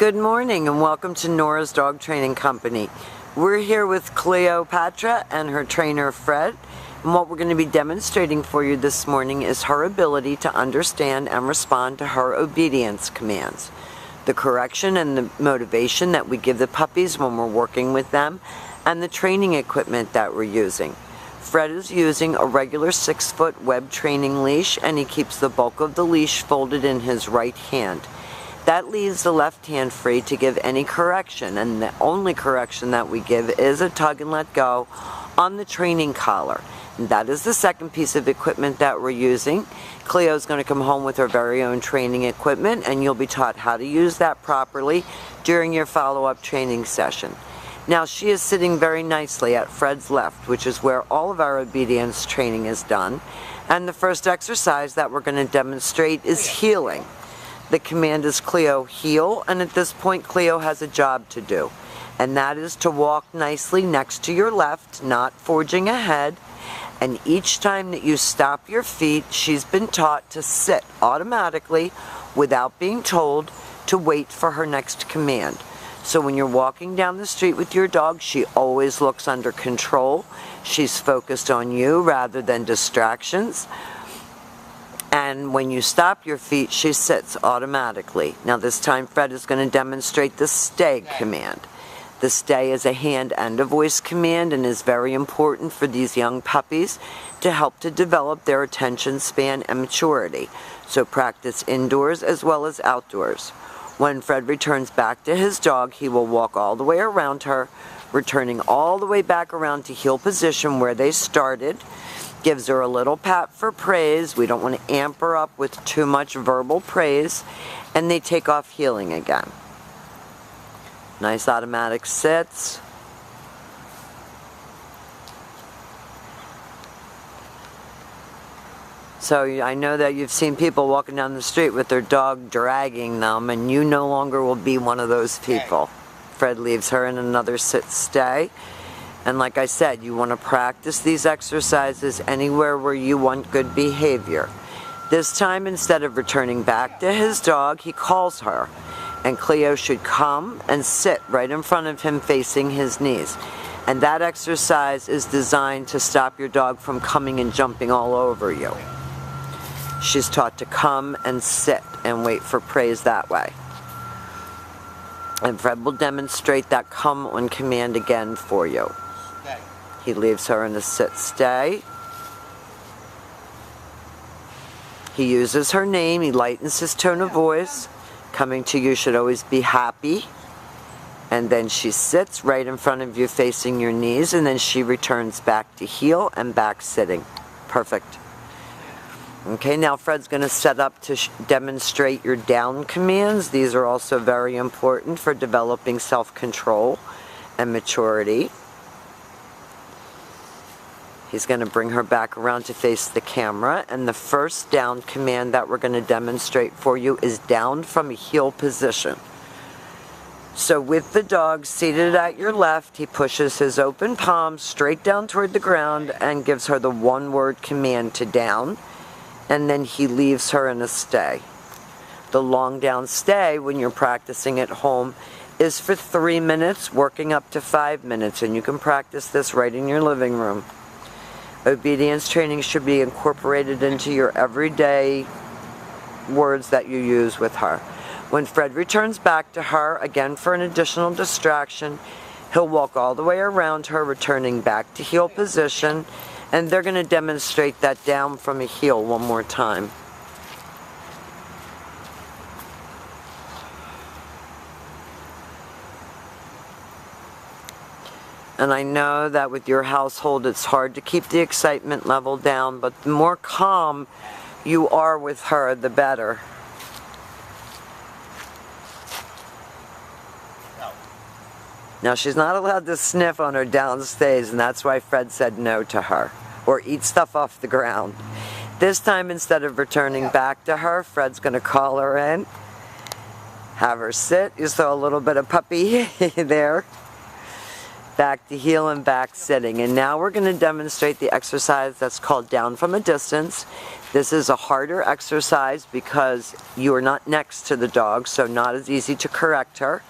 Good morning and welcome to Nora's Dog Training Company. We're here with Cleopatra and her trainer Fred, and what we're going to be demonstrating for you this morning is her ability to understand and respond to her obedience commands. The correction and the motivation that we give the puppies when we're working with them, and the training equipment that we're using. Fred is using a regular 6-foot web training leash, and he keeps the bulk of the leash folded in his right hand. That leaves the left hand free to give any correction, and the only correction that we give is a tug and let go on the training collar. And that is the second piece of equipment that we're using. Cleo's going to come home with her very own training equipment, and you'll be taught how to use that properly during your follow-up training session. Now, she is sitting very nicely at Fred's left, which is where all of our obedience training is done. And the first exercise that we're going to demonstrate is heeling. The command is Cleo, heel, and at this point Cleo has a job to do. And that is to walk nicely next to your left, not forging ahead. And each time that you stop your feet, she's been taught to sit automatically without being told to wait for her next command. So when you're walking down the street with your dog, she always looks under control. She's focused on you rather than distractions. And when you stop your feet, she sits automatically. Now this time Fred is going to demonstrate the stay command. The stay is a hand and a voice command and is very important for these young puppies to help to develop their attention span and maturity. So practice indoors as well as outdoors. When Fred returns back to his dog, he will walk all the way around her, returning all the way back around to heel position where they started. Gives her a little pat for praise. We don't want to amp her up with too much verbal praise. And they take off heeling again. Nice automatic sits. So I know that you've seen people walking down the street with their dog dragging them, and you no longer will be one of those people. Fred leaves her in another sit-stay. And like I said, you want to practice these exercises anywhere where you want good behavior. This time, instead of returning back to his dog, he calls her. And Cleo should come and sit right in front of him facing his knees. And that exercise is designed to stop your dog from coming and jumping all over you. She's taught to come and sit and wait for praise that way. And Fred will demonstrate that come on command again for you. He leaves her in a sit-stay. He uses her name. He lightens his tone of voice. Coming to you should always be happy. And then she sits right in front of you facing your knees, and then she returns back to heel and back sitting. Perfect. Okay, now Fred's going to set up to demonstrate your down commands. These are also very important for developing self-control and maturity. He's going to bring her back around to face the camera, and the first down command that we're going to demonstrate for you is down from a heel position. So with the dog seated at your left, he pushes his open palm straight down toward the ground and gives her the one-word command to down, and then he leaves her in a stay. The long down stay, when you're practicing at home, is for 3 minutes, working up to 5 minutes, and you can practice this right in your living room. Obedience training should be incorporated into your everyday words that you use with her. When Fred returns back to her, again for an additional distraction, he'll walk all the way around her, returning back to heel position, and they're going to demonstrate that down from a heel one more time. And I know that with your household it's hard to keep the excitement level down, but the more calm you are with her, the better. Now she's not allowed to sniff on her down stays, and that's why Fred said no to her, or eat stuff off the ground. This time, instead of returning back to her, Fred's going to call her in, have her sit. You saw a little bit of puppy there. Back to heel and back sitting. And now we're going to demonstrate the exercise that's called down from a distance. This is a harder exercise because you are not next to the dog, so not as easy to correct her.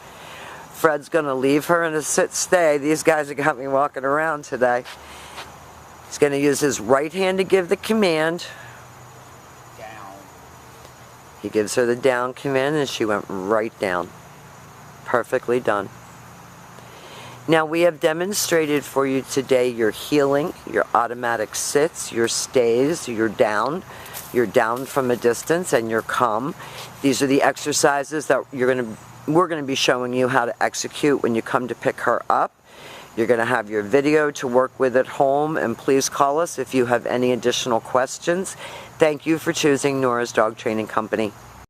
Fred's going to leave her in a sit-stay. These guys have got me walking around today. He's going to use his right hand to give the command. Down. He gives her the down command and she went right down. Perfectly done. Now we have demonstrated for you today your healing, your automatic sits, your stays, your down from a distance, and your come. These are the exercises that we're going to be showing you how to execute when you come to pick her up. You're going to have your video to work with at home, and please call us if you have any additional questions. Thank you for choosing Nora's Dog Training Company.